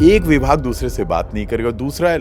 एक विभाग दूसरे से बात नहीं करेगा, दूसरा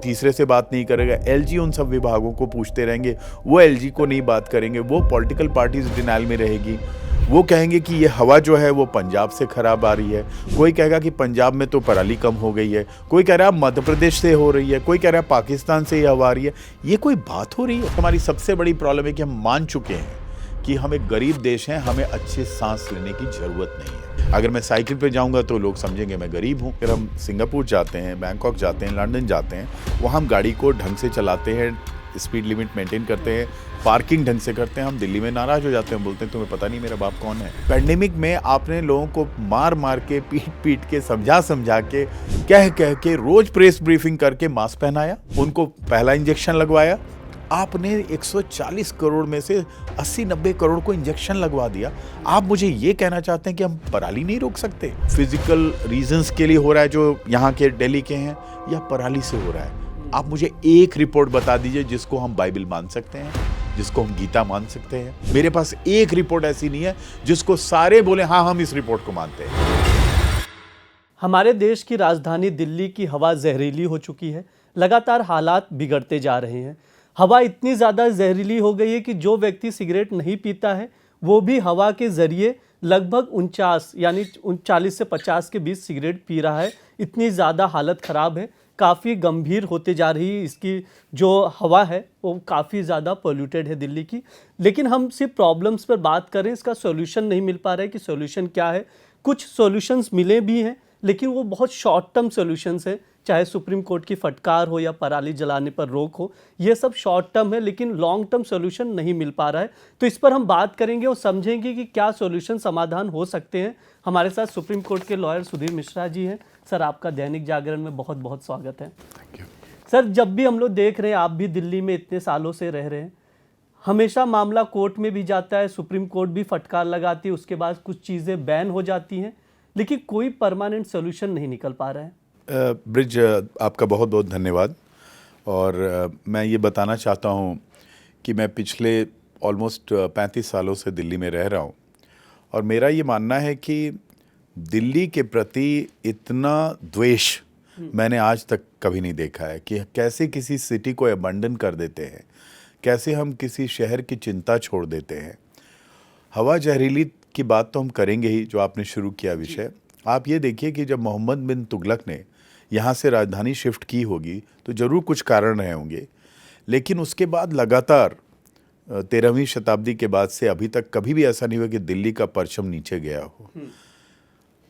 तीसरे से बात नहीं करेगा, एलजी उन सब विभागों को पूछते रहेंगे, वो एलजी को नहीं बात करेंगे, वो पॉलिटिकल पार्टीज डिनाइल में रहेगी, वो कहेंगे कि ये हवा जो है वो पंजाब से खराब आ रही है, कोई कहेगा कि पंजाब में तो पराली कम हो गई है, कोई कह रहा है मध्य प्रदेश से हो रही है, कोई कह रहा है पाकिस्तान से ये हवा आ रही है। ये कोई बात हो रही है? हमारी सबसे बड़ी प्रॉब्लम है कि हम मान चुके हैं कि हम एक गरीब देश हैं, हमें अच्छे सांस लेने की ज़रूरत नहीं है। अगर मैं साइकिल पे जाऊंगा तो लोग समझेंगे मैं गरीब हूँ। फिर हम सिंगापुर जाते हैं, बैंकॉक जाते हैं, लंदन जाते हैं, वहाँ हम गाड़ी को ढंग से चलाते हैं, स्पीड लिमिट मेंटेन करते हैं, पार्किंग ढंग से करते हैं। हम दिल्ली में नाराज़ हो जाते हैं, बोलते हैं तुम्हें पता नहीं मेरा बाप कौन है। पैंडेमिक में आपने लोगों को मार मार के, पीट पीट के, समझा समझा के, कह कह के, रोज प्रेस ब्रीफिंग करके मास्क पहनाया, उनको पहला इंजेक्शन लगवाया। आपने 140 करोड़ में से 80-90 करोड़ को इंजेक्शन लगवा दिया। आप मुझे ये कहना चाहते हैं कि हम पराली नहीं रोक सकते? फिजिकल रीजंस के लिए हो रहा है जो यहाँ के दिल्ली के हैं, या पराली से हो रहा है? आप मुझे एक रिपोर्ट बता दीजिए जिसको हम बाइबल मान सकते हैं, जिसको हम गीता मान सकते हैं। मेरे पास एक रिपोर्ट ऐसी नहीं है जिसको सारे बोले हाँ हम इस रिपोर्ट को मानते हैं। हमारे देश की राजधानी दिल्ली की हवा जहरीली हो चुकी है। लगातार हालात बिगड़ते जा रहे हैं। हवा इतनी ज़्यादा जहरीली हो गई है कि जो व्यक्ति सिगरेट नहीं पीता है वो भी हवा के ज़रिए लगभग 49 यानी 40 से 50 के बीच सिगरेट पी रहा है। इतनी ज़्यादा हालत ख़राब है, काफ़ी गंभीर होते जा रही है। इसकी जो हवा है वो काफ़ी ज़्यादा पोल्यूटेड है दिल्ली की। लेकिन हम सिर्फ प्रॉब्लम्स पर बात करें, इसका सॉल्यूशन नहीं मिल पा रहा है कि सॉल्यूशन क्या है। कुछ सॉल्यूशंस मिले भी हैं लेकिन वो बहुत शॉर्ट टर्म सॉल्यूशंस हैं, चाहे सुप्रीम कोर्ट की फटकार हो या पराली जलाने पर रोक हो, ये सब शॉर्ट टर्म है लेकिन लॉन्ग टर्म सॉल्यूशन नहीं मिल पा रहा है। तो इस पर हम बात करेंगे और समझेंगे कि क्या सॉल्यूशन समाधान हो सकते हैं। हमारे साथ सुप्रीम कोर्ट के लॉयर सुधीर मिश्रा जी हैं। सर, आपका दैनिक जागरण में बहुत बहुत स्वागत है। सर, जब भी हम लोग देख रहे हैं, आप भी दिल्ली में इतने सालों से रह रहे हैं, हमेशा मामला कोर्ट में भी जाता है, सुप्रीम कोर्ट भी फटकार लगाती है, उसके बाद कुछ चीज़ें बैन हो जाती हैं, लेकिन कोई परमानेंट सॉल्यूशन नहीं निकल पा रहा है। ब्रिज, आपका बहुत बहुत धन्यवाद। और मैं ये बताना चाहता हूँ कि मैं पिछले ऑलमोस्ट 35 सालों से दिल्ली में रह रहा हूँ, और मेरा ये मानना है कि दिल्ली के प्रति इतना द्वेष मैंने आज तक कभी नहीं देखा है कि कैसे किसी सिटी को अबंडन कर देते हैं, कैसे हम किसी शहर की चिंता छोड़ देते हैं। हवा जहरीली की बात तो हम करेंगे ही, जो आपने शुरू किया विषय। आप ये देखिए कि जब मोहम्मद बिन तुगलक ने यहाँ से राजधानी शिफ्ट की होगी तो ज़रूर कुछ कारण रहे होंगे, लेकिन उसके बाद लगातार 13वीं शताब्दी के बाद से अभी तक कभी भी ऐसा नहीं हुआ कि दिल्ली का परचम नीचे गया हो।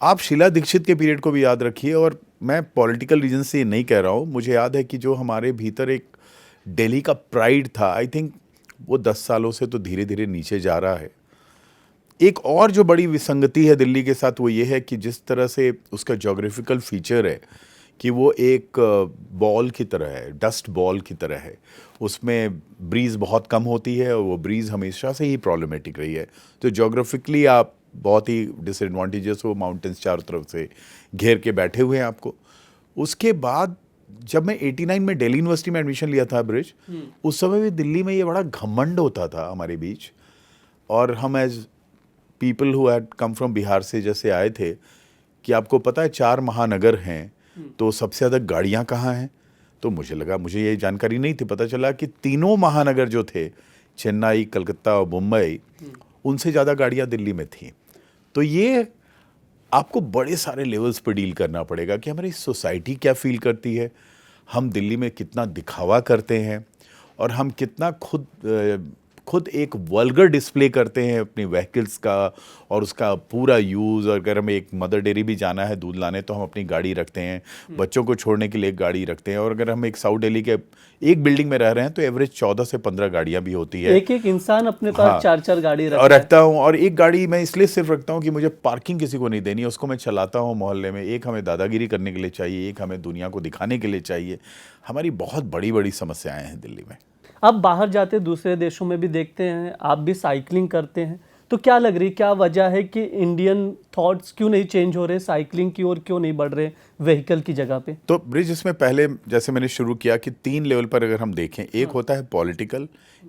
आप शीला दीक्षित के पीरियड को भी याद रखिए, और मैं पॉलिटिकल रीजन से ये नहीं कह रहा हूँ। मुझे याद है कि जो हमारे भीतर एक दिल्ली का प्राइड था, आई थिंक वो 10 सालों से तो धीरे धीरे नीचे जा रहा है। एक और जो बड़ी विसंगति है दिल्ली के साथ वो ये है कि जिस तरह से उसका ज्योग्राफिकल फीचर है कि वो एक बॉल की तरह है, डस्ट बॉल की तरह है। उसमें ब्रीज़ बहुत कम होती है और वो ब्रीज़ हमेशा से ही प्रॉब्लमेटिक रही है। तो ज्योग्राफिकली आप बहुत ही डिसएडवांटेजेस हो, माउंटेन्स चारों तरफ से घेर के बैठे हुए हैं आपको। उसके बाद जब मैं 89 में दिल्ली यूनिवर्सिटी में एडमिशन लिया था ब्रिज, उस समय भी दिल्ली में ये बड़ा घमंड होता था हमारे बीच, और हम as people who had come from Bihar से जैसे आए थे कि आपको पता है 4 महानगर हैं, तो सबसे ज़्यादा गाड़ियाँ कहाँ हैं? तो मुझे ये जानकारी नहीं थी। पता चला कि तीनों महानगर जो थे, चेन्नई, कलकत्ता और मुंबई, उनसे ज़्यादा गाड़ियाँ दिल्ली में थीं। तो ये आपको बड़े सारे लेवल्स पर डील करना पड़ेगा कि हमारी सोसाइटी क्या फील करती है, हम दिल्ली में कितना दिखावा करते हैं, और हम कितना खुद एक वल्गर डिस्प्ले करते हैं अपनी व्हीकल्स का और उसका पूरा यूज़। अगर हमें एक मदर डेयरी भी जाना है दूध लाने तो हम अपनी गाड़ी रखते हैं, बच्चों को छोड़ने के लिए एक गाड़ी रखते हैं। और अगर हम एक साउथ दिल्ली के एक बिल्डिंग में रह रहे हैं तो एवरेज 14 से 15 गाड़ियाँ भी होती है। एक इंसान अपने पास 4-4 गाड़ी रखता हूँ, और एक गाड़ी मैं इसलिए सिर्फ रखता हूँ कि मुझे पार्किंग किसी को नहीं देनी है, उसको मैं चलाता हूँ मोहल्ले में। एक हमें दादागिरी करने के लिए चाहिए, एक हमें दुनिया को दिखाने के लिए चाहिए। हमारी बहुत बड़ी बड़ी समस्याएं हैं दिल्ली में। आप बाहर जाते दूसरे देशों में भी देखते हैं, आप भी साइकिलिंग करते हैं, तो क्या लग रही, क्या वजह है कि इंडियन थॉट्स क्यों नहीं चेंज हो रहे, साइकिलिंग की ओर क्यों नहीं बढ़ रहे व्हीकल की जगह पे? तो ब्रिज, इसमें पहले जैसे मैंने शुरू किया कि 3 लेवल पर अगर हम देखें, एक होता है पॉलिटिकल,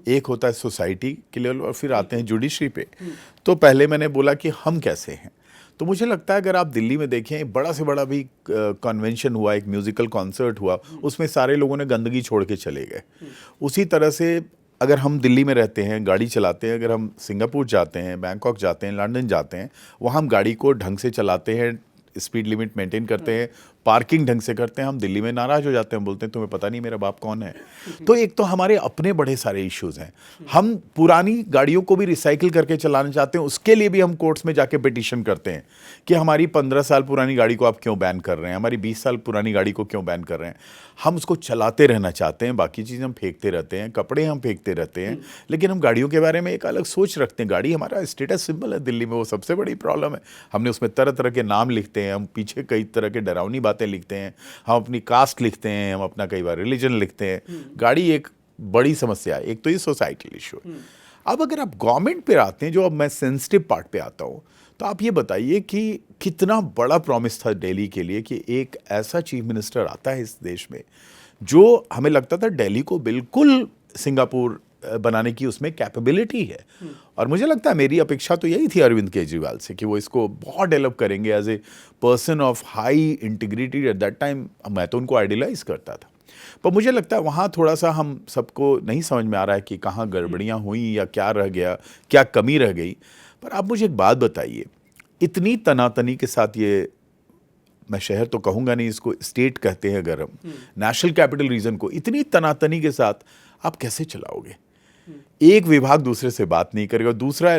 एक होता है सोसाइटी के लेवल, और फिर आते हैं जुडिशरी पे। तो पहले मैंने बोला कि हम कैसे हैं। तो मुझे लगता है अगर आप दिल्ली में देखें, बड़ा से बड़ा भी कन्वेंशन हुआ, एक म्यूजिकल कॉन्सर्ट हुआ, उसमें सारे लोगों ने गंदगी छोड़ के चले गए। उसी तरह से अगर हम दिल्ली में रहते हैं, गाड़ी चलाते हैं, अगर हम सिंगापुर जाते हैं, बैंकॉक जाते हैं, लंदन जाते हैं, वहाँ हम गाड़ी को ढंग से चलाते हैं, स्पीड लिमिट मेंटेन करते हैं, पार्किंग ढंग से करते हैं। हम दिल्ली में नाराज हो जाते हैं, बोलते हैं तुम्हें पता नहीं मेरा बाप कौन है। तो एक तो हमारे अपने बड़े सारे इश्यूज हैं। हम पुरानी गाड़ियों को भी रिसाइकिल करके चलाना चाहते हैं, उसके लिए भी हम कोर्ट्स में जाके पिटीशन करते हैं कि हमारी 15 साल पुरानी गाड़ी को आप क्यों बैन कर रहे हैं, हमारी 20 साल पुरानी गाड़ी को क्यों बैन कर रहे हैं। हम उसको चलाते रहना चाहते हैं, बाकी चीज़ हम फेंकते रहते हैं, कपड़े हम फेंकते रहते हैं, लेकिन हम गाड़ियों के बारे में एक अलग सोच रखते हैं। गाड़ी हमारा स्टेटस सिंबल है दिल्ली में, वो सबसे बड़ी प्रॉब्लम है। हमने उसमें तरह तरह के नाम लिखते हैं, हम पीछे कई तरह के डरावनी बातें लिखते हैं, हम अपनी कास्ट लिखते हैं, हम अपना कई बार रिलीजन लिखते हैं। गाड़ी एक बड़ी समस्या है, एक तो ये सोसाइटल इशू। अब अगर आप गवर्नमेंट पे आते हैं, जो अब मैं सेंसिटिव पार्ट पे आता हूँ, तो आप ये बताइए कि कितना बड़ा प्रॉमिस था दिल्ली के लिए कि एक ऐसा चीफ मिनिस्टर आता है इस देश में जो हमें लगता था दिल्ली को बिल्कुल सिंगापुर बनाने की उसमें कैपेबिलिटी है। और मुझे लगता है मेरी अपेक्षा तो यही थी अरविंद केजरीवाल से कि वो इसको बहुत डेवलप करेंगे as a person of high integrity. At that time मैं तो उनको आइडियलाइज करता था, पर मुझे लगता है वहाँ थोड़ा सा हम सबको नहीं समझ में आ रहा है कि कहाँ गड़बड़ियाँ हुई या क्या रह गया, क्या कमी रह गई। पर आप मुझे एक बात बताइए, इतनी तनातनी के साथ ये, मैं शहर तो कहूँगा नहीं, इसको स्टेट कहते हैं अगर हम, नेशनल कैपिटल रीजन को इतनी तनातनी के साथ आप कैसे चलाओगे? एक विभाग दूसरे से बात नहीं करेगा, दूसरा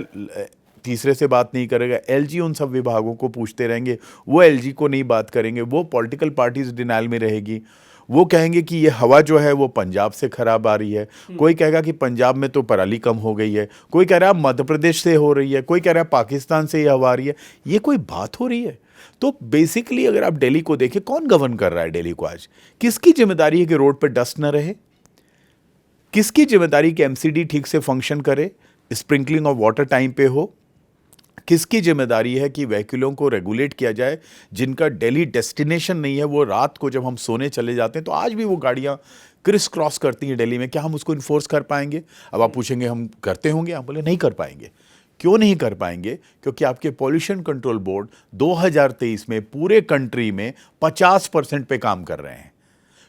तीसरे से बात नहीं करेगा, एलजी उन सब विभागों को पूछते रहेंगे, वो एलजी को नहीं बात करेंगे, वो पॉलिटिकल पार्टीज डिनाइल में रहेगी, वो कहेंगे कि ये हवा जो है वो पंजाब से खराब आ रही है, कोई कहेगा कि पंजाब में तो पराली कम हो गई है, कोई कह रहा है मध्य प्रदेश से हो रही है, कोई कह रहा है पाकिस्तान से ये हवा आ रही है। ये कोई बात हो रही है? तो बेसिकली अगर आप दिल्ली को देखें, कौन गवर्न कर रहा है दिल्ली को आज? किसकी जिम्मेदारी है कि रोड पर डस्ट न रहे? किसकी जिम्मेदारी कि एमसीडी ठीक से फंक्शन करे, स्प्रिंकलिंग ऑफ वाटर टाइम पे हो? किसकी जिम्मेदारी है कि व्हीकलों को रेगुलेट किया जाए जिनका दिल्ली डेस्टिनेशन नहीं है, वो रात को जब हम सोने चले जाते हैं तो आज भी वो गाड़ियाँ क्रिस क्रॉस करती हैं दिल्ली में, क्या हम उसको इन्फोर्स कर पाएंगे? अब आप पूछेंगे हम करते होंगे, आप बोले नहीं कर पाएंगे। क्यों नहीं कर पाएंगे? क्योंकि आपके पॉल्यूशन कंट्रोल बोर्ड 2023 में पूरे कंट्री में 50% पे काम कर रहे हैं,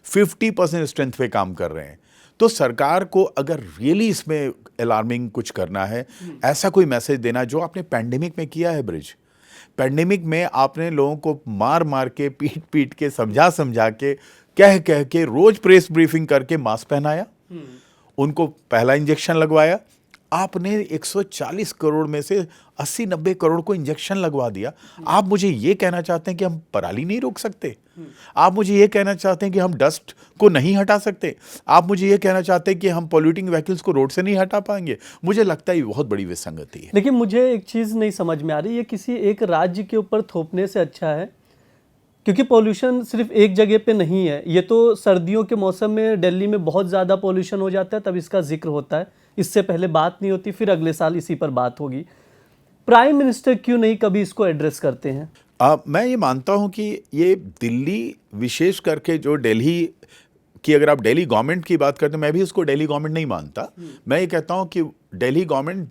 50% स्ट्रेंथ पे काम कर रहे हैं। तो सरकार को अगर रियली इसमें अलार्मिंग कुछ करना है, ऐसा कोई मैसेज देना जो आपने पैंडेमिक में किया है ब्रिज। पैंडेमिक में आपने लोगों को मार मार के, पीट पीट के, समझा समझा के, कह कह के, रोज प्रेस ब्रीफिंग करके मास्क पहनाया, उनको पहला इंजेक्शन लगवाया। आपने 140 करोड़ में से 80-90 करोड़ को इंजेक्शन लगवा दिया। आप मुझे ये कहना चाहते हैं कि हम पराली नहीं रोक सकते? आप मुझे ये कहना चाहते हैं कि हम डस्ट को नहीं हटा सकते? आप मुझे ये कहना चाहते हैं कि हम पॉल्यूटिंग व्हीकल्स को रोड से नहीं हटा पाएंगे? मुझे लगता है ये बहुत बड़ी विसंगति है। देखिए, मुझे एक चीज़ नहीं समझ में आ रही, ये किसी एक राज्य के ऊपर थोपने से अच्छा है, क्योंकि पॉल्यूशन सिर्फ एक जगह पे नहीं है। ये तो सर्दियों के मौसम में दिल्ली में बहुत ज़्यादा पॉल्यूशन हो जाता है, तब इसका जिक्र होता है, इससे पहले बात नहीं होती, फिर अगले साल इसी पर बात होगी। प्राइम मिनिस्टर क्यों नहीं कभी इसको एड्रेस करते हैं? मैं ये मानता हूँ कि ये दिल्ली, विशेष करके जो दिल्ली की, अगर आप दिल्ली गवर्नमेंट की बात करते हैं, मैं भी उसको दिल्ली गवर्नमेंट नहीं मानता। मैं ये कहता हूँ कि दिल्ली गवर्नमेंट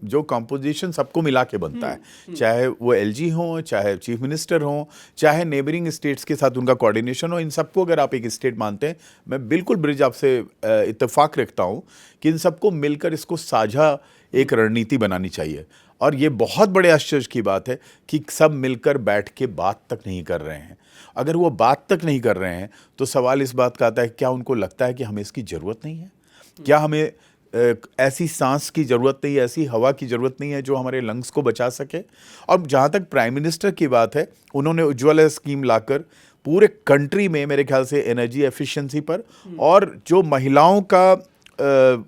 जो कंपोजिशन सबको मिला के बनता है, चाहे वो एलजी हो, चाहे चीफ मिनिस्टर हो, चाहे नेबरिंग स्टेट्स के साथ उनका कोऑर्डिनेशन हो, इन सबको अगर आप एक स्टेट मानते हैं, मैं बिल्कुल ब्रिज आपसे इत्तेफाक रखता हूँ कि इन सबको मिलकर इसको साझा एक रणनीति बनानी चाहिए। और ये बहुत बड़े आश्चर्य की बात है कि सब मिलकर बैठ के बात तक नहीं कर रहे हैं। अगर वो बात तक नहीं कर रहे हैं तो सवाल इस बात का आता है, क्या उनको लगता है कि हमें इसकी ज़रूरत नहीं है? क्या हमें ऐसी सांस की ज़रूरत नहीं है, ऐसी हवा की ज़रूरत नहीं है जो हमारे लंग्स को बचा सके? और जहाँ तक प्राइम मिनिस्टर की बात है, उन्होंने उज्ज्वला स्कीम लाकर पूरे कंट्री में मेरे ख्याल से एनर्जी एफिशिएंसी पर, और जो महिलाओं का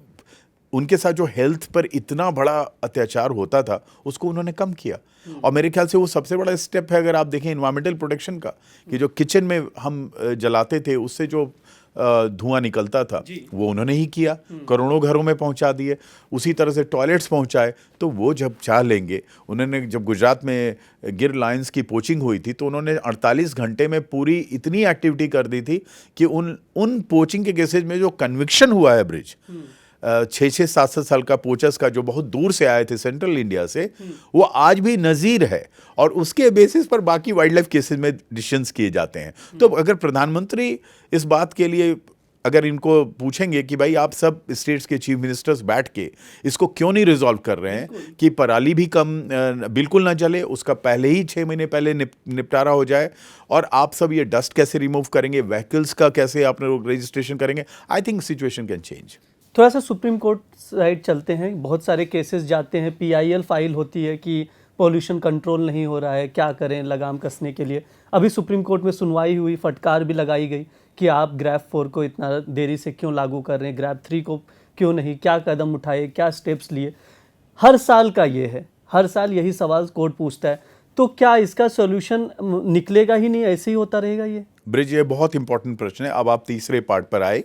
उनके साथ जो हेल्थ पर इतना बड़ा अत्याचार होता था, उसको उन्होंने कम किया। और मेरे ख्याल से वो सबसे बड़ा स्टेप है, अगर आप देखें इन्वायरमेंटल प्रोटेक्शन का, कि जो किचन में हम जलाते थे उससे जो धुआं निकलता था, वो उन्होंने ही किया, करोड़ों घरों में पहुंचा दिए। उसी तरह से टॉयलेट्स पहुंचाए। तो वो जब चाह लेंगे, उन्होंने जब गुजरात में गिर लायंस की पोचिंग हुई थी तो उन्होंने 48 घंटे में पूरी इतनी एक्टिविटी कर दी थी कि उन पोचिंग के केसेज में जो कन्विक्शन हुआ है ब्रिज, छः छः सात सात साल का पोचस का जो बहुत दूर से आए थे सेंट्रल इंडिया से, वो आज भी नज़ीर है और उसके बेसिस पर बाकी वाइल्ड लाइफ केसेस में डिसीजंस किए जाते हैं। तो अगर प्रधानमंत्री इस बात के लिए अगर इनको पूछेंगे कि भाई आप सब स्टेट्स के चीफ मिनिस्टर्स बैठ के इसको क्यों नहीं रिजॉल्व कर रहे हैं कि पराली भी कम बिल्कुल ना जले, उसका पहले ही 6 महीने पहले निपटारा हो जाए, और आप सब ये डस्ट कैसे रिमूव करेंगे, व्हीकल्स का कैसे आप लोग रजिस्ट्रेशन करेंगे, I think situation can change. थोड़ा सा सुप्रीम कोर्ट साइड चलते हैं। बहुत सारे केसेस जाते हैं, PIL फाइल होती है कि पॉल्यूशन कंट्रोल नहीं हो रहा है, क्या करें लगाम कसने के लिए। अभी सुप्रीम कोर्ट में सुनवाई हुई, फटकार भी लगाई गई कि आप ग्रैप 4 को इतना देरी से क्यों लागू कर रहे हैं, ग्रैप 3 को क्यों नहीं, क्या कदम उठाए, क्या स्टेप्स लिए। हर साल का ये है, हर साल यही सवाल कोर्ट पूछता है। तो क्या इसका सॉल्यूशन निकलेगा ही नहीं, ऐसे ही होता रहेगा ये? ब्रिज, ये बहुत इंपॉर्टेंट प्रश्न है। अब आप तीसरे पार्ट पर आए,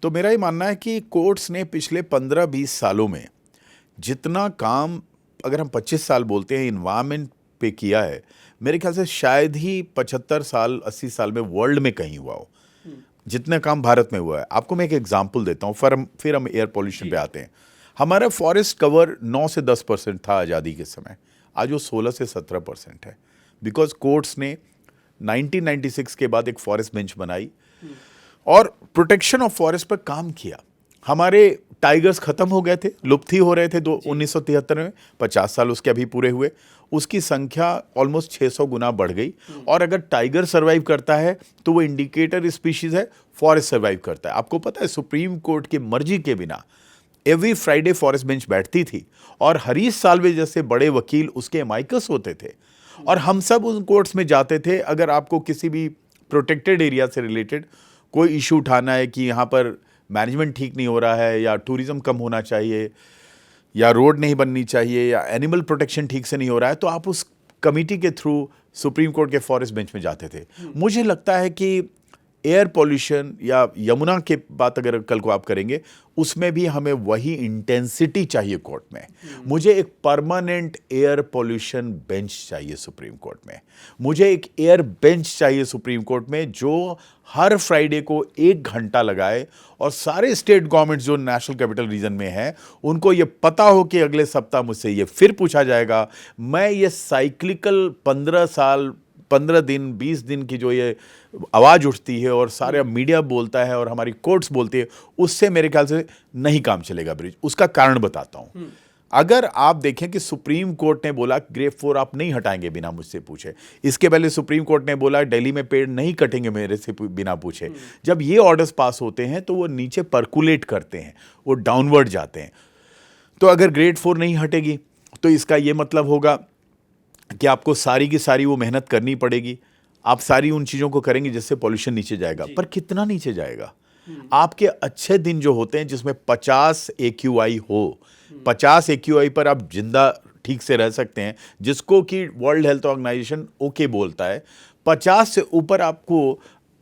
तो मेरा ये मानना है कि कोर्ट्स ने पिछले 15-20 सालों में जितना काम, अगर हम 25 साल बोलते हैं, इन्वायरमेंट पे किया है, मेरे ख्याल से शायद ही 75 साल 80 साल में वर्ल्ड में कहीं हुआ हो जितना काम भारत में हुआ है। आपको मैं एक एग्जांपल देता हूँ, फिर हम एयर पोल्यूशन पे आते हैं। हमारा फॉरेस्ट कवर 9 से 10% था आज़ादी के समय, आज वो 16 से 17% है, बिकॉज कोर्ट्स ने 1996 के बाद एक फॉरेस्ट बेंच बनाई और प्रोटेक्शन ऑफ फॉरेस्ट पर काम किया। हमारे टाइगर्स खत्म हो गए थे, लुप्त ही हो रहे थे 1973 में, 50 साल उसके अभी पूरे हुए, उसकी संख्या ऑलमोस्ट 600 गुना बढ़ गई। और अगर टाइगर सर्वाइव करता है तो वो इंडिकेटर स्पीशीज है, फॉरेस्ट सर्वाइव करता है। आपको पता है सुप्रीम कोर्ट की मर्जी के बिना एवरी फ्राइडे फॉरेस्ट बेंच बैठती थी और हरीश साल्वे जैसे बड़े वकील उसके माइकस होते थे, और हम सब उन कोर्ट्स में जाते थे। अगर आपको किसी भी प्रोटेक्टेड एरिया से रिलेटेड कोई इशू उठाना है कि यहाँ पर मैनेजमेंट ठीक नहीं हो रहा है, या टूरिज्म कम होना चाहिए, या रोड नहीं बननी चाहिए, या एनिमल प्रोटेक्शन ठीक से नहीं हो रहा है, तो आप उस कमेटी के थ्रू सुप्रीम कोर्ट के फॉरेस्ट बेंच में जाते थे। मुझे लगता है कि एयर पॉल्यूशन या यमुना के बात अगर कल को आप करेंगे, उसमें भी हमें वही इंटेंसिटी चाहिए कोर्ट में। मुझे एक परमानेंट एयर पॉल्यूशन बेंच चाहिए सुप्रीम कोर्ट में। मुझे एक एयर बेंच चाहिए सुप्रीम कोर्ट में जो हर फ्राइडे को 1 घंटा लगाए, और सारे स्टेट गवर्नमेंट जो नेशनल कैपिटल रीजन में है उनको ये पता हो कि अगले सप्ताह मुझसे ये फिर पूछा जाएगा। मैं ये साइक्लिकल 15 साल 15 दिन 20 दिन की जो ये आवाज़ उठती है और सारा मीडिया बोलता है और हमारी कोर्ट्स बोलती है, उससे मेरे ख्याल से नहीं काम चलेगा ब्रिज। उसका कारण बताता हूँ। अगर आप देखें कि सुप्रीम कोर्ट ने बोला ग्रेप 4 आप नहीं हटाएंगे बिना मुझसे पूछे, इसके पहले सुप्रीम कोर्ट ने बोला दिल्ली में पेड़ नहीं कटेंगे मेरे से बिना पूछे। जब ये ऑर्डर्स पास होते हैं तो वो नीचे पर्कुलेट करते हैं, वो डाउनवर्ड जाते हैं। तो अगर ग्रेड 4 नहीं हटेगी तो इसका ये मतलब होगा कि आपको सारी की सारी वो मेहनत करनी पड़ेगी, आप सारी उन चीज़ों को करेंगे जिससे पॉल्यूशन नीचे जाएगा। पर कितना नीचे जाएगा? आपके अच्छे दिन जो होते हैं जिसमें 50 AQI हो, 50 AQI पर आप जिंदा ठीक से रह सकते हैं, जिसको कि वर्ल्ड हेल्थ ऑर्गेनाइजेशन ओके बोलता है। 50 से ऊपर आपको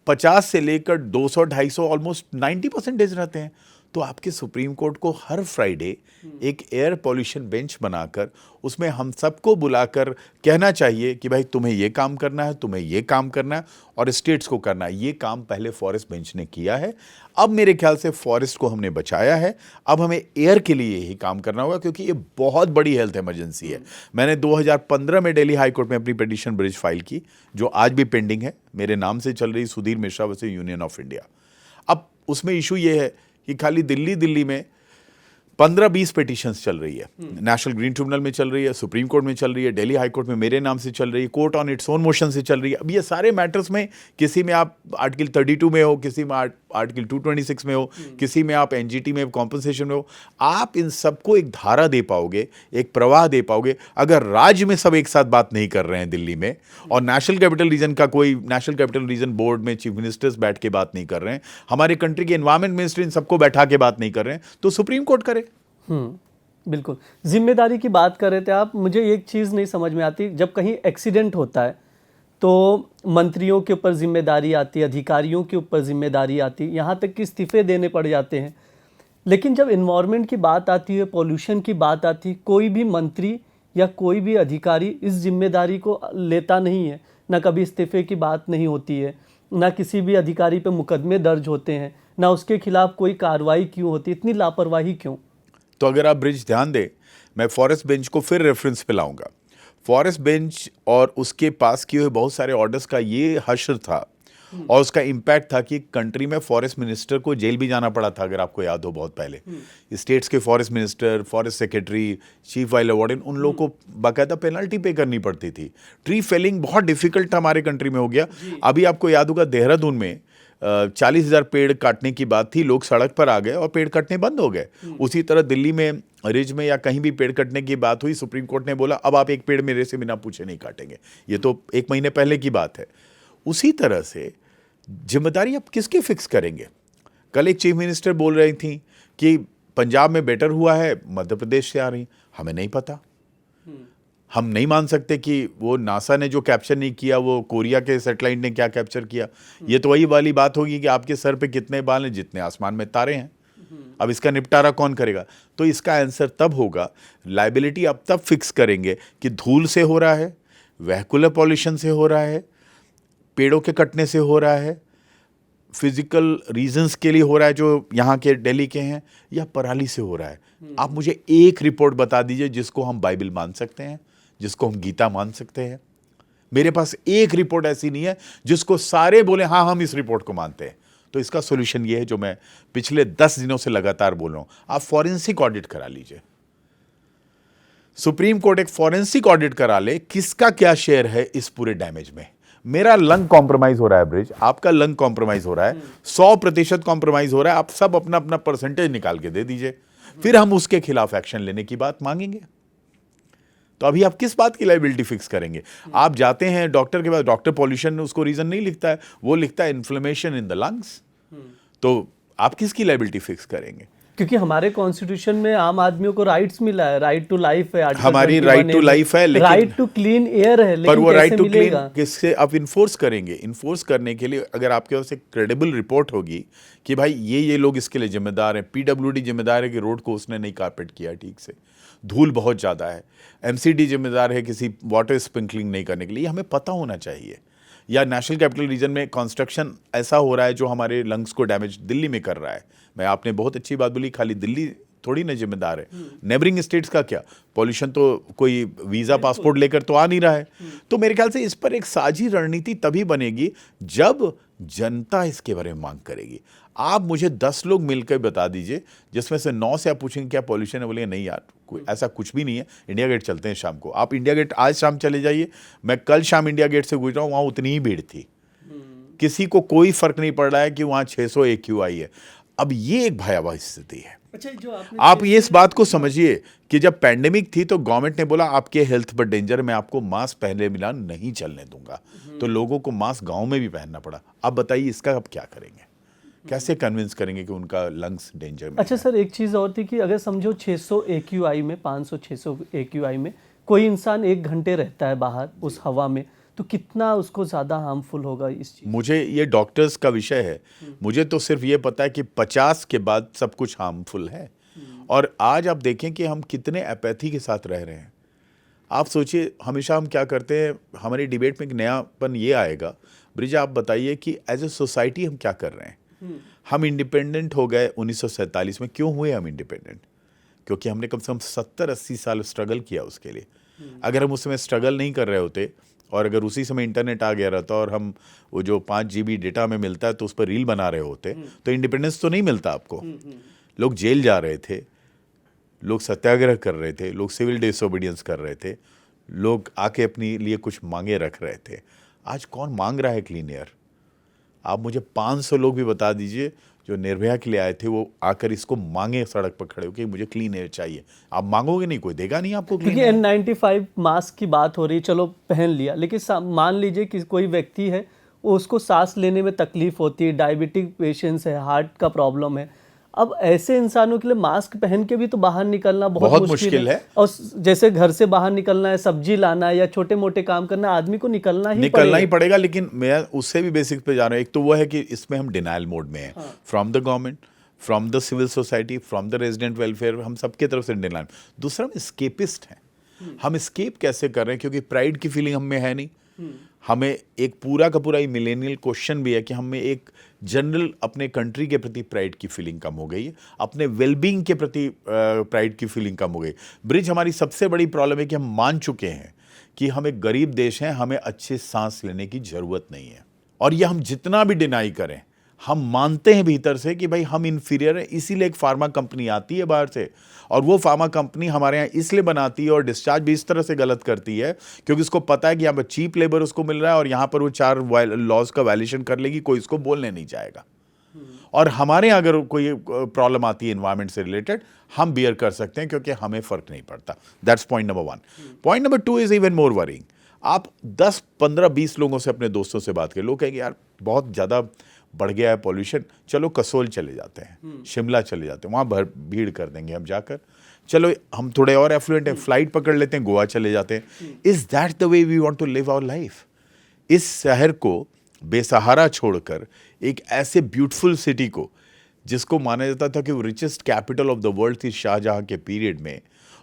50 से लेकर 200-250 ऑलमोस्ट 90% रहते हैं। तो आपके सुप्रीम कोर्ट को हर फ्राइडे एक एयर पॉल्यूशन बेंच बनाकर उसमें हम सबको बुलाकर कहना चाहिए कि भाई तुम्हें ये काम करना है, तुम्हें ये काम करना है, और स्टेट्स को करना है। ये काम पहले फॉरेस्ट बेंच ने किया है। अब मेरे ख्याल से फॉरेस्ट को हमने बचाया है, अब हमें एयर के लिए यही काम करना होगा, क्योंकि ये बहुत बड़ी हेल्थ इमरजेंसी है। मैंने 2015 में दिल्ली हाई कोर्ट में अपनी पिटीशन ब्रिज फाइल की, जो आज भी पेंडिंग है, मेरे नाम से चल रही Sudhir Mishra versus union of India. अब उसमें इशू ये है कि खाली दिल्ली में 15-20 पिटीशंस चल रही है। नेशनल ग्रीन ट्रिब्यूनल में चल रही है, सुप्रीम कोर्ट में चल रही है, दिल्ली हाई कोर्ट में मेरे नाम से चल रही है, court on its own motion से चल रही है। अब ये सारे मैटर्स में किसी में आप आर्टिकल 32 में हो, किसी में आर्टिकल 226 में हो, किसी में आप NGT में कॉम्पनसेशन में हो। आप इन सबको एक धारा दे पाओगे, एक प्रवाह दे पाओगे, अगर राज्य में सब एक साथ बात नहीं कर रहे हैं दिल्ली में, और नेशनल कैपिटल रीजन का कोई नेशनल कैपिटल रीजन बोर्ड में चीफ मिनिस्टर्स बैठ के बात नहीं कर रहे हैं, हमारे कंट्री के एनवायरमेंट मिनिस्टर इन सबको बैठा के बात नहीं कर रहे हैं, तो सुप्रीम कोर्ट करे। बिल्कुल। जिम्मेदारी की बात कर रहे थे आप, मुझे एक चीज़ नहीं समझ में आती, जब कहीं एक्सीडेंट होता है तो मंत्रियों के ऊपर जिम्मेदारी आती है, अधिकारियों के ऊपर जिम्मेदारी आती है, यहाँ तक कि इस्तीफे देने पड़ जाते हैं। लेकिन जब इन्वायरमेंट की बात आती है, पॉल्यूशन की बात आती है, कोई भी मंत्री या कोई भी अधिकारी इस जिम्मेदारी को लेता नहीं है, ना कभी इस्तीफे की बात नहीं होती है। ना किसी भी अधिकारी पे मुकदमे दर्ज होते हैं, ना उसके खिलाफ कोई कार्रवाई क्यों होती, इतनी लापरवाही क्यों? तो अगर आप ब्रिज ध्यान दें, मैं फॉरेस्ट बेंच को फिर रेफरेंस पे लाऊंगा। फॉरेस्ट बेंच और उसके पास किए हुए बहुत सारे ऑर्डर्स का ये हश्र था और उसका इम्पैक्ट था कि कंट्री में फॉरेस्ट मिनिस्टर को जेल भी जाना पड़ा था, अगर आपको याद हो बहुत पहले। स्टेट्स के forest minister, forest secretary, chief wild warden, उन लोगों को बाकायदा पेनल्टी पे करनी पड़ती थी। ट्री फेलिंग बहुत डिफिकल्ट हमारे कंट्री में हो गया। अभी आपको याद होगा देहरादून में 40,000 पेड़ काटने की बात थी, लोग सड़क पर आ गए और पेड़ कटने बंद हो गए। उसी तरह दिल्ली में रिज में या कहीं भी पेड़ कटने की बात हुई, सुप्रीम कोर्ट ने बोला अब आप एक पेड़ मेरे से बिना पूछे नहीं काटेंगे। ये तो 1 महीने पहले की बात है। उसी तरह से जिम्मेदारी आप किसके फिक्स करेंगे? कल एक चीफ मिनिस्टर बोल रही थी कि पंजाब में बेटर हुआ है, मध्य प्रदेश से आ रही। हमें नहीं पता। हम नहीं मान सकते कि वो नासा ने जो कैप्चर नहीं किया वो कोरिया के सैटेलाइट ने क्या कैप्चर किया। ये तो वही वाली बात होगी कि आपके सर पे कितने बाल हैं, जितने आसमान में तारे हैं। अब इसका निपटारा कौन करेगा? तो इसका आंसर तब होगा, लायबिलिटी आप तब फिक्स करेंगे कि धूल से हो रहा है, वेहिकुलर पॉल्यूशन से हो रहा है, पेड़ों के कटने से हो रहा है, फिजिकल रीजंस के लिए हो रहा है जो यहाँ के दिल्ली के हैं, या पराली से हो रहा है। आप मुझे एक रिपोर्ट बता दीजिए जिसको हम बाइबल मान सकते हैं, जिसको हम गीता मान सकते हैं। मेरे पास एक रिपोर्ट ऐसी नहीं है जिसको सारे बोले हाँ हम इस रिपोर्ट को मानते हैं। तो इसका सॉल्यूशन ये है जो मैं पिछले 10 दिनों से लगातार बोल रहा हूं, आप फॉरेंसिक ऑडिट करा लीजिए। सुप्रीम कोर्ट एक फॉरेंसिक ऑडिट करा ले, किसका क्या शेयर है इस पूरे डैमेज में। मेरा लंग कॉम्प्रोमाइज हो रहा है ब्रिज, आपका लंग कॉम्प्रोमाइज हो रहा है, 100% कॉम्प्रोमाइज हो रहा है। आप सब अपना अपना परसेंटेज निकाल के दे दीजिए, फिर हम उसके खिलाफ एक्शन लेने की बात मांगेंगे। तो अभी आप किस बात की लायबिलिटी फिक्स करेंगे? आप जाते हैं डॉक्टर के पास, डॉक्टर पॉल्यूशन उसको रीजन नहीं लिखता है, वो लिखता है इन्फ्लेमेशन इन द लंग्स। तो आप किसकी लायबिलिटी फिक्स करेंगे? क्योंकि हमारे कॉन्स्टिट्यूशन में आम आदमियों को राइट्स मिला है, राइट टू लाइफ है, हमारी राइट टू लाइफ है, लेकिन राइट टू क्लीन एयर है, लेकिन पर वो राइट कैसे टू क्लीन मिलेगा? किससे आप इन्फोर्स करेंगे? इन्फोर्स करने के लिए अगर आपके पास एक क्रेडिबल रिपोर्ट होगी कि भाई ये लोग इसके लिए जिम्मेदार हैं, पीडब्ल्यूडी जिम्मेदार है कि रोड को उसने नहीं कारपेट किया ठीक से, धूल बहुत ज़्यादा है, एमसीडी जिम्मेदार है किसी वाटर स्प्रिंकलिंग नहीं करने के लिए, हमें पता होना चाहिए। या नेशनल कैपिटल रीजन में कंस्ट्रक्शन ऐसा हो रहा है जो हमारे लंग्स को डैमेज दिल्ली में कर रहा है। मैं आपने बहुत अच्छी बात बोली, खाली दिल्ली थोड़ी ना जिम्मेदार है, नेबरिंग स्टेट्स का क्या? पॉल्यूशन तो कोई वीज़ा पासपोर्ट लेकर तो आ नहीं रहा है। तो मेरे ख्याल से इस पर एक साझी रणनीति तभी बनेगी जब जनता इसके बारे में मांग करेगी। आप मुझे 10 लोग मिलकर बता दीजिए जिसमें से 9 से आप पूछेंगे क्या पॉल्यूशन है, बोलेंगे नहीं यार कोई ऐसा कुछ भी नहीं है, इंडिया गेट चलते हैं शाम को। आप इंडिया गेट आज शाम चले जाइए, मैं कल शाम इंडिया गेट से गुजरा हूँ, वहाँ उतनी ही भीड़ थी, किसी को कोई फर्क नहीं पड़ रहा है कि वहाँ 600 AQI है। अब ये एक भयावह स्थिति है। अच्छा, जो आप ये इस बात को समझिए कि जब पैंडेमिक थी तो गवर्नमेंट ने बोला आपके हेल्थ पर डेंजर, मैं आपको मास्क पहने बिना नहीं चलने दूंगा, तो लोगों को मास्क गांव में भी पहनना पड़ा। अब बताइए इसका अब क्या करेंगे, कैसे कन्विंस करेंगे कि उनका लंग्स डेंजर में? अच्छा सर, एक चीज़ और थी कि अगर समझो 600 AQI में, 500-600 AQI में कोई इंसान 1 घंटे रहता है बाहर उस हवा में, तो कितना उसको ज़्यादा हार्मफुल होगा इस चीज़? मुझे ये डॉक्टर्स का विषय है, मुझे तो सिर्फ ये पता है कि 50 के बाद सब कुछ हार्मफुल है। और आज आप देखें कि हम कितने अपैथी के साथ रह रहे हैं। आप सोचिए, हमेशा हम क्या करते हैं, हमारी डिबेट में एक नयापन ये आएगा। ब्रिज आप बताइए कि एज ए सोसाइटी हम क्या कर रहे हैं? हम इंडिपेंडेंट हो गए 1947 में। क्यों हुए हम इंडिपेंडेंट? क्योंकि हमने कम से कम 70-80 साल स्ट्रगल किया उसके लिए। अगर हम उस समय स्ट्रगल नहीं कर रहे होते और अगर उसी समय इंटरनेट आ गया रहता और हम वो जो 5 GB डेटा में मिलता है तो उस पर रील बना रहे होते, तो इंडिपेंडेंस तो नहीं मिलता आपको। लोग जेल जा रहे थे, लोग सत्याग्रह कर रहे थे, लोग सिविल डिसोबीडियंस कर रहे थे, लोग आके अपने लिए कुछ मांगे रख रहे थे। आज कौन मांग रहा है क्लीन एयर? आप मुझे 500 लोग भी बता दीजिए जो निर्भया के लिए आए थे, वो आकर इसको मांगे सड़क पर खड़े हो कि मुझे क्लीन एयर चाहिए। आप मांगोगे नहीं, कोई देगा नहीं आपको क्लीन क्योंकि एयर। N95 मास्क की बात हो रही है, चलो पहन लिया, लेकिन मान लीजिए कि कोई व्यक्ति है, उसको सांस लेने में तकलीफ होती है, डायबिटिक पेशेंट्स है, हार्ट का प्रॉब्लम है। अब ऐसे इंसानों के लिए मास्क पहन के भी तो बाहर निकलना बहुत मुश्किल है। और जैसे घर से बाहर निकलना है, सब्जी लाना है या छोटे मोटे काम करना है, आदमी को निकलना ही पड़ेगा। लेकिन मैं उससे भी बेसिक पे जा रहा हूँ। एक तो वो है कि इसमें हम डिनाइल मोड में हैं, from the government, from the civil society, from the resident welfare, हम सबके तरफ से डिनाइल। दूसरा, हम स्केपिस्ट हैं। हम स्केप कैसे कर रहे हैं? क्योंकि प्राइड की फीलिंग हम में है नहीं, हमें एक पूरा का पूरा मिलेनियल क्वेश्चन भी है कि हमें एक जनरल अपने कंट्री के प्रति प्राइड की फीलिंग कम हो गई है, अपने वेलबींग के प्रति प्राइड की फीलिंग कम हो गई। ब्रिज, हमारी सबसे बड़ी प्रॉब्लम है कि हम मान चुके हैं कि हम एक गरीब देश हैं, हमें अच्छे सांस लेने की जरूरत नहीं है। और ये हम जितना भी डिनाई करें, हम मानते हैं भीतर से कि भाई हम इन्फीरियर हैं। इसीलिए एक फार्मा कंपनी आती है बाहर से, और वो फार्मा कंपनी हमारे यहाँ इसलिए बनाती है और डिस्चार्ज भी इस तरह से गलत करती है क्योंकि उसको पता है कि यहाँ पर चीप लेबर उसको मिल रहा है और यहाँ पर वो 4 लॉज का वायलेशन कर लेगी, कोई इसको बोलने नहीं जाएगा। और हमारे यहाँ अगर कोई प्रॉब्लम आती है एनवायरमेंट से रिलेटेड, हम बियर कर सकते हैं क्योंकि हमें फर्क नहीं पड़ता। That's point number 1। Point number 2 is even more worrying. आप 10, 15, 20 लोगों से, अपने दोस्तों से बात करें, लोग कहेंगे यार बहुत ज़्यादा बढ़ गया है पॉल्यूशन, चलो कसोल चले जाते हैं, शिमला चले जाते हैं, वहाँ भीड़ कर देंगे हम जाकर। चलो हम थोड़े और एफ्लुएंट हैं, फ्लाइट पकड़ लेते हैं, गोवा चले जाते हैं। Is that the way we want to live our life? इस शहर को बेसहारा छोड़कर एक ऐसे ब्यूटीफुल सिटी को, जिसको माना जाता था कि वो richest capital of the world थी शाहजहां के पीरियड में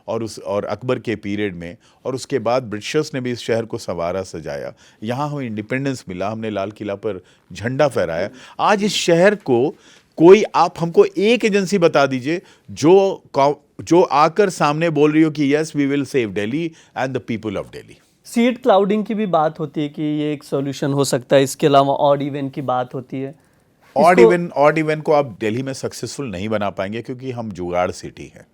और अकबर के पीरियड में, और उसके बाद ब्रिटिशर्स ने भी इस शहर को संवारा सजाया। यहाँ हमें इंडिपेंडेंस मिला, हमने लाल किला पर झंडा फहराया। आज इस शहर को कोई, आप हमको एक एजेंसी बता दीजिए जो आकर सामने बोल रही हो कि yes we will save Delhi and the people of Delhi. Seed clouding की भी बात होती है कि ये एक सॉल्यूशन हो सकता है। इसके अलावा ऑड इवन की बात होती है। ऑड इवन को आप दिल्ली में सक्सेसफुल नहीं बना पाएंगे क्योंकि हम जुगाड़ सिटी है।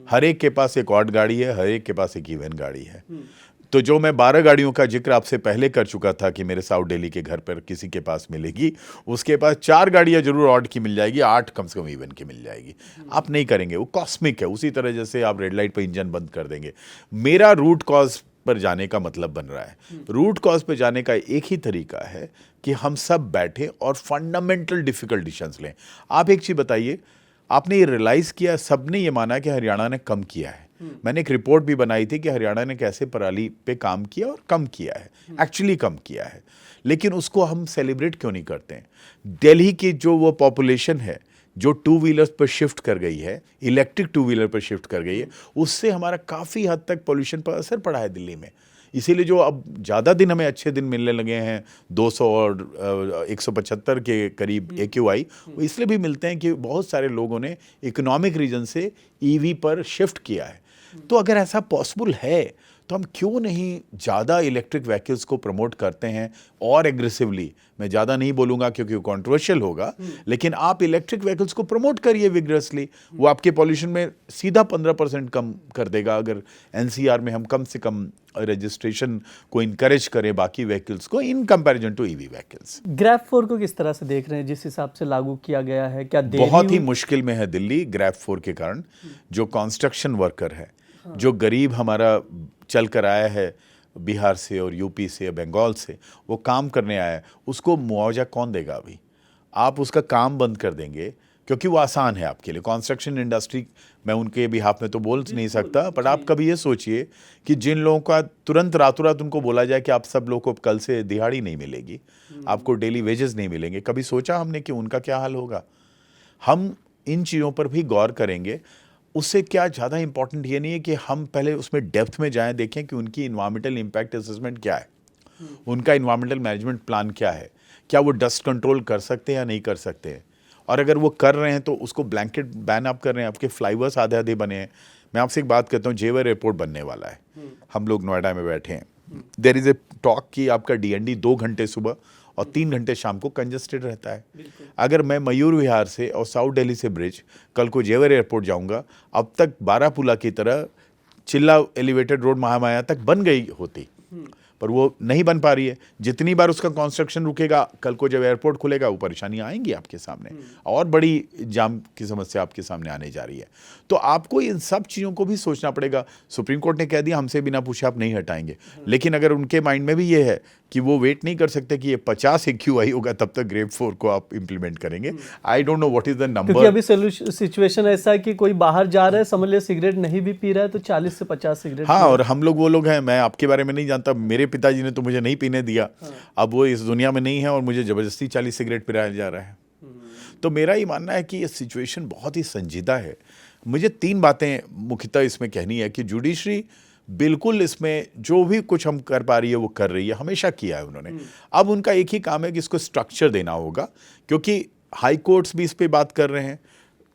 हर एक के पास एक ऑड गाड़ी है, हर एक के पास एक इवन गाड़ी है। तो जो मैं 12 गाड़ियों का जिक्र आपसे पहले कर चुका था कि मेरे साउथ दिल्ली के घर पर किसी के पास मिलेगी, उसके पास 4 गाड़ियां जरूर ऑड की मिल जाएगी, 8 कम से कम इवन की मिल जाएगी। आप नहीं करेंगे, वो कॉस्मिक है। उसी तरह जैसे आप रेड लाइट पर इंजन बंद कर देंगे। मेरा रूट कॉज पर जाने का मतलब बन रहा है, रूट कॉज पर जाने का एक ही तरीका है कि हम सब बैठे और फंडामेंटल डिफिकल्ट डिसीजंस लें। आप एक चीज बताइए, आपने ये रियलाइज किया, सबने ये माना कि हरियाणा ने कम किया है। मैंने एक रिपोर्ट भी बनाई थी कि हरियाणा ने कैसे पराली पे काम किया और कम किया है, एक्चुअली कम किया है। लेकिन उसको हम सेलिब्रेट क्यों नहीं करते हैं? दिल्ली की जो वो पॉपुलेशन है जो 2 व्हीलर्स पर शिफ्ट कर गई है, इलेक्ट्रिक 2 व्हीलर पर शिफ्ट कर गई है, उससे हमारा काफ़ी हद तक पॉल्यूशन पर असर पड़ा है दिल्ली में। इसीलिए जो अब ज़्यादा दिन हमें अच्छे दिन मिलने लगे हैं, 200 और 175 के करीब AQI, वो इसलिए भी मिलते हैं कि बहुत सारे लोगों ने इकोनॉमिक रीजन से EV पर शिफ्ट किया है। तो अगर ऐसा पॉसिबल है तो हम क्यों नहीं ज़्यादा इलेक्ट्रिक व्हीकल्स को प्रमोट करते हैं और एग्रेसिवली। मैं ज़्यादा नहीं बोलूँगा क्योंकि वो कॉन्ट्रोवर्शियल होगा, लेकिन आप इलेक्ट्रिक व्हीकल्स को प्रमोट करिए विग्रसली। वो आपके पॉल्यूशन में सीधा 15% कम कर देगा अगर NCR में हम कम से कम रजिस्ट्रेशन को इनकरेज करें बाकी व्हीकल्स को in comparison to EV vehicles. GRAP 4 को किस तरह से देख रहे हैं, जिस हिसाब से लागू किया गया है? क्या बहुत ही मुश्किल में है दिल्ली ग्रैब 4 के कारण। जो कंस्ट्रक्शन वर्कर है, जो गरीब हमारा चल कर आया है बिहार से और यूपी से, बंगाल से, वो काम करने आया है, उसको मुआवजा कौन देगा? अभी आप उसका काम बंद कर देंगे क्योंकि वो आसान है आपके लिए। कंस्ट्रक्शन इंडस्ट्री, मैं उनके बिहाफ में तो बोल नहीं सकता, पर आप कभी ये सोचिए कि जिन लोगों का तुरंत रातों रात उनको बोला जाए कि आप सब लोगों को कल से दिहाड़ी नहीं मिलेगी, आपको डेली वेजेस नहीं मिलेंगे, कभी सोचा हमने कि उनका क्या हाल होगा? हम इन चीज़ों पर भी गौर करेंगे। उससे क्या ज़्यादा इंपॉर्टेंट ये नहीं है कि हम पहले उसमें डेप्थ में जाएं, देखें कि उनकी इन्वायरमेंटल इम्पैक्ट असेसमेंट क्या है, उनका इन्वायरमेंटल मैनेजमेंट प्लान क्या है, क्या वो डस्ट कंट्रोल कर सकते हैं या नहीं कर सकते हैं, और अगर वो कर रहे हैं तो उसको ब्लैंकेट बैन आप कर रहे हैं। आपके फ्लाईओवर्स आधे आधे बने हैं। मैं आपसे एक बात कहता हूँ, जेवर एयरपोर्ट बनने वाला है, हम लोग नोएडा में बैठे हैं, देयर इज़ ए टॉक कि आपका DND 2 घंटे सुबह और 3 घंटे शाम को कंजस्टेड रहता है। अगर मैं मयूर विहार से और साउथ दिल्ली से ब्रिज कल को जेवर एयरपोर्ट जाऊंगा, अब तक बारापुला की तरह चिल्ला एलिवेटेड रोड महामाया तक बन गई होती, पर वो नहीं बन पा रही है। जितनी बार उसका कंस्ट्रक्शन रुकेगा, कल को जब एयरपोर्ट खुलेगा वो परेशानियां आएंगी आपके सामने, और बड़ी जाम की समस्या आपके सामने आने जा रही है। तो आपको इन सब चीज़ों को भी सोचना पड़ेगा। सुप्रीम कोर्ट ने कह दिया हमसे बिना पूछे आप नहीं हटाएंगे, लेकिन अगर उनके माइंड में भी ये है कि वो वेट नहीं कर सकते कि ये 50 AQI होगा तब तक ग्रेड 4 को आप इंप्लीमेंट करेंगे। I don't know what is the number, क्योंकि अभी सिचुएशन ऐसा है कि कोई बाहर जा रहा है, समझ ले सिगरेट नहीं भी पी रहा है तो 40 से 50 सिगरेट। हाँ, और हम लोग वो लोग हैं, मैं आपके बारे में नहीं जानता, मेरे पिताजी ने तो मुझे नहीं पीने दिया। अब वो इस दुनिया में नहीं है और मुझे जबरदस्ती 40 सिगरेट पिलाया जा रहा है। तो मेरा ये मानना है कि ये सिचुएशन बहुत ही संजीदा है। मुझे 3 बातें मुख्यतः इसमें कहनी है कि जुडिशरी बिल्कुल इसमें जो भी कुछ हम कर पा रही है वो कर रही है, हमेशा किया है उन्होंने। अब उनका एक ही काम है कि इसको स्ट्रक्चर देना होगा, क्योंकि हाई कोर्ट्स भी इस पे बात कर रहे हैं,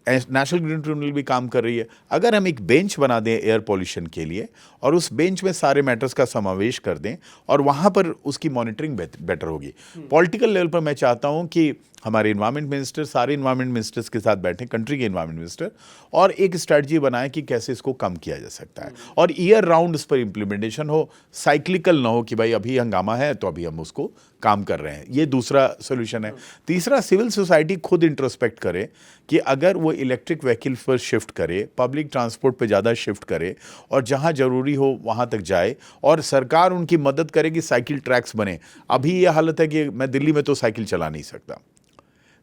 नेशनल ग्रीन ट्रिब्यूनल भी काम कर रही है। अगर हम एक बेंच बना दें एयर पॉल्यूशन के लिए और उस बेंच में सारे मैटर्स का समावेश कर दें और वहाँ पर उसकी मॉनिटरिंग बेटर होगी। पॉलिटिकल लेवल पर मैं चाहता हूँ कि हमारे इन्वायरमेंट मिनिस्टर सारे इन्वायरमेंट मिनिस्टर्स के साथ बैठें, कंट्री के इन्वायरमेंट मिनिस्टर, और एक स्ट्रैटेजी बनाएं कि कैसे इसको कम किया जा सकता है और ईयर राउंड उस पर इम्प्लीमेंटेशन हो, साइक्लिकल ना हो कि भाई अभी हंगामा है तो अभी हम उसको काम कर रहे हैं। ये दूसरा सोल्यूशन है। तीसरा, सिविल सोसाइटी खुद इंट्रोस्पेक्ट करे कि अगर वो इलेक्ट्रिक व्हीकल पर शिफ्ट करे, पब्लिक ट्रांसपोर्ट पे ज़्यादा शिफ्ट करे और जहाँ ज़रूरी हो वहाँ तक जाए, और सरकार उनकी मदद करे कि साइकिल ट्रैक्स बने। अभी ये हालत है कि मैं दिल्ली में तो साइकिल चला नहीं सकता।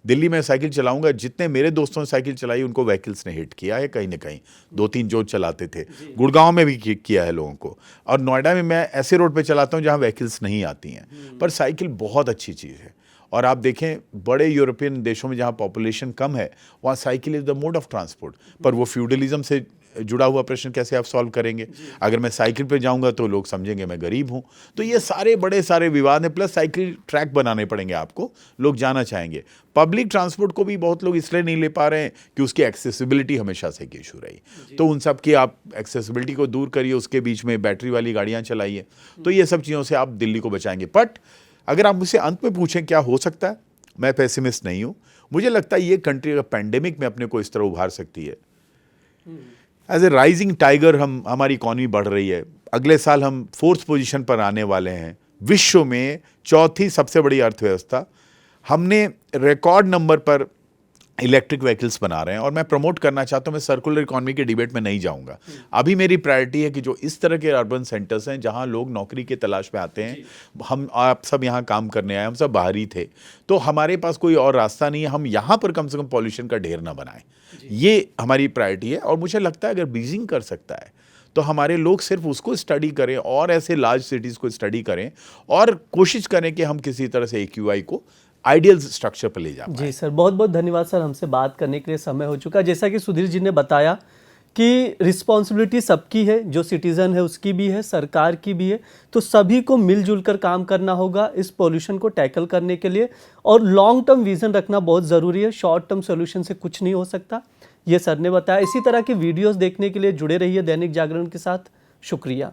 दिल्ली में साइकिल चलाऊंगा, जितने मेरे दोस्तों ने साइकिल चलाई उनको व्हीकल्स ने हिट किया है कहीं ना कहीं, 2-3 जो चलाते थे। गुड़गांव में भी किया है लोगों को, और नोएडा में मैं ऐसे रोड पे चलाता हूं जहां व्हीकल्स नहीं आती हैं। पर साइकिल बहुत अच्छी चीज़ है। और आप देखें बड़े यूरोपियन देशों में जहां पॉपुलेशन कम है वहां cycle is the mode of transport. पर वो फ्यूडलिज्म से जुड़ा हुआ प्रश्न कैसे आप सॉल्व करेंगे? अगर मैं साइकिल पे जाऊंगा तो लोग समझेंगे मैं गरीब हूं। तो ये सारे बड़े सारे विवाद हैं। प्लस साइकिल ट्रैक बनाने पड़ेंगे आपको, लोग जाना चाहेंगे। पब्लिक ट्रांसपोर्ट को भी बहुत लोग इसलिए नहीं ले पा रहे हैं कि उसकी एक्सेसिबिलिटी हमेशा से एक इशू रही। तो उन सब की आप एक्सेसिबिलिटी को दूर करिए, उसके बीच में बैटरी वाली गाड़ियाँ चलाइए। तो ये सब चीज़ों से आप दिल्ली को बचाएंगे। बट अगर आप मुझसे अंत में पूछें क्या हो सकता है, मैं पेसिमिस्ट नहीं हूँ। मुझे लगता है ये कंट्री अगर पैंडेमिक में अपने को इस तरह उभार सकती है, एज ए राइजिंग टाइगर हमारी इकॉनमी बढ़ रही है। अगले साल हम 4th पोजीशन पर आने वाले हैं, विश्व में 4थी सबसे बड़ी अर्थव्यवस्था। हमने रिकॉर्ड नंबर पर इलेक्ट्रिक व्हीकल्स बना रहे हैं, और मैं प्रमोट करना चाहता हूं। मैं सर्कुलर इकॉनमी के डिबेट में नहीं जाऊंगा। अभी मेरी प्रायोरिटी है कि जो इस तरह के अर्बन सेंटर्स हैं जहां लोग नौकरी की तलाश में आते हैं, हम आप सब यहां काम करने आए, हम सब बाहरी थे, तो हमारे पास कोई और रास्ता नहीं है, हम यहां पर कम से कम पॉल्यूशन का ढेर ना बनाएं। ये हमारी प्रायोरिटी है। और मुझे लगता है अगर बीजिंग कर सकता है तो हमारे लोग सिर्फ उसको स्टडी करें और ऐसे लार्ज सिटीज़ को स्टडी करें और कोशिश करें कि हम किसी तरह से AQI को आइडियल स्ट्रक्चर पर ले जा पाएं। जी सर, बहुत बहुत धन्यवाद सर, हमसे बात करने के लिए समय हो चुका। जैसा कि सुधीर जी ने बताया कि रिस्पॉन्सिबिलिटी सबकी है, जो सिटीज़न है उसकी भी है, सरकार की भी है। तो सभी को मिलजुल कर काम करना होगा इस पॉल्यूशन को टैकल करने के लिए, और लॉन्ग टर्म विज़न रखना बहुत ज़रूरी है। शॉर्ट टर्म सोल्यूशन से कुछ नहीं हो सकता, ये सर ने बताया। इसी तरह की वीडियोस देखने के लिए जुड़े रहिए दैनिक जागरण के साथ। शुक्रिया।